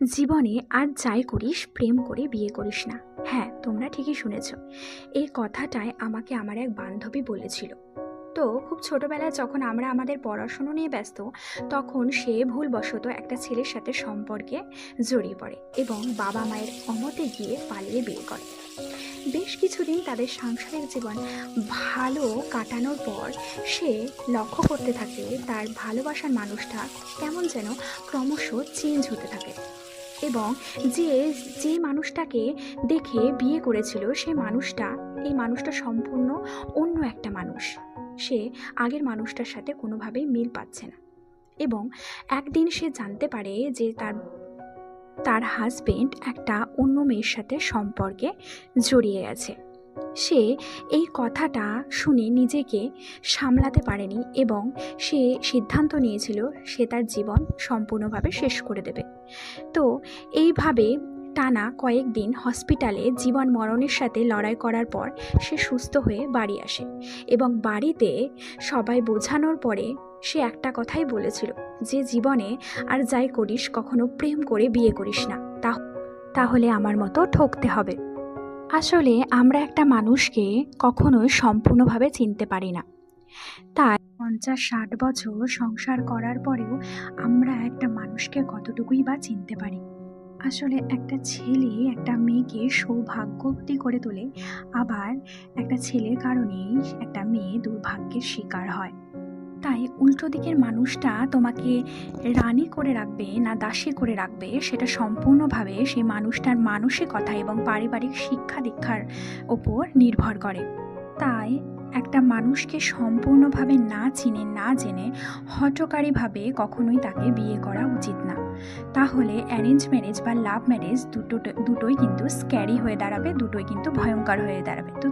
জীবনে আর যাই করিস প্রেম করে বিয়ে করিস না। হ্যাঁ, তোমরা ঠিকই শুনেছ। এই কথাটাই আমাকে আমার এক বান্ধবী বলেছিল। তো খুব ছোটবেলায় যখন আমরা আমাদের পড়াশুনো নিয়ে ব্যস্ত, তখন সে ভুলবশত একটা ছেলের সাথে সম্পর্কে জড়িয়ে পড়ে এবং বাবা মায়ের অমতে গিয়ে পালিয়ে বিয়ে করে। বেশ কিছুদিন তাদের সাংসারিক জীবন ভালো কাটানোর পর সে লক্ষ্য করতে থাকে তার ভালোবাসার মানুষটা কেমন যেন ক্রমশ চেঞ্জ হতে থাকে, এবং যে যে মানুষটাকে দেখে বিয়ে করেছিল সে মানুষটা, এই মানুষটা সম্পূর্ণ অন্য একটা মানুষ। সে আগের মানুষটার সাথে কোনোভাবেই মিল পাচ্ছে না, এবং একদিন সে জানতে পারে যে তার তার হাজবেন্ড একটা অন্য মেয়ের সাথে সম্পর্কে জড়িয়ে গেছে। সে এই কথাটা শুনে নিজেকে সামলাতে পারেনি এবং সে সিদ্ধান্ত নিয়েছিল সে তার জীবন সম্পূর্ণভাবে শেষ করে দেবে। তো এইভাবে টানা কয়েকদিন হসপিটালে জীবন মরণের সাথে লড়াই করার পর সে সুস্থ হয়ে বাড়ি আসে, এবং বাড়িতে সবাই বোঝানোর পরে সে একটা কথাই বলেছিল যে জীবনে আর যাই করিস কখনো প্রেম করে বিয়ে করিস না, তাহলে আমার মতো ঠকতে হবে। আসলে আমরা একটা মানুষকে কখনোই সম্পূর্ণভাবে চিনতে পারি না। তাই 50-60 বছর সংসার করার পরেও আমরা একটা মানুষকে কতটুকুই বা চিনতে পারি। আসলে একটা ছেলে একটা মেয়েকে সৌভাগ্যবতী করে তোলে, আবার একটা ছেলের কারণেই একটা মেয়ে দুর্ভাগ্যের শিকার হয়। তাই উল্টো দিকের মানুষটা তোমাকে রানী করে রাখবে না দাসী করে রাখবে, সেটা সম্পূর্ণভাবে সেই মানুষটার মানসিকতা এবং পারিবারিক শিক্ষা দীক্ষার ওপর নির্ভর করে। তাই একটা মানুষকে সম্পূর্ণভাবে না চিনে না জেনে হঠকারীভাবে কখনোই তাকে বিয়ে করা উচিত না। তাহলে অ্যারেঞ্জ ম্যারেজ বা লাভ ম্যারেজ দুটোই কিন্তু স্ক্যারি হয়ে দাঁড়াবে, দুটোই কিন্তু ভয়ঙ্কর হয়ে দাঁড়াবে। তো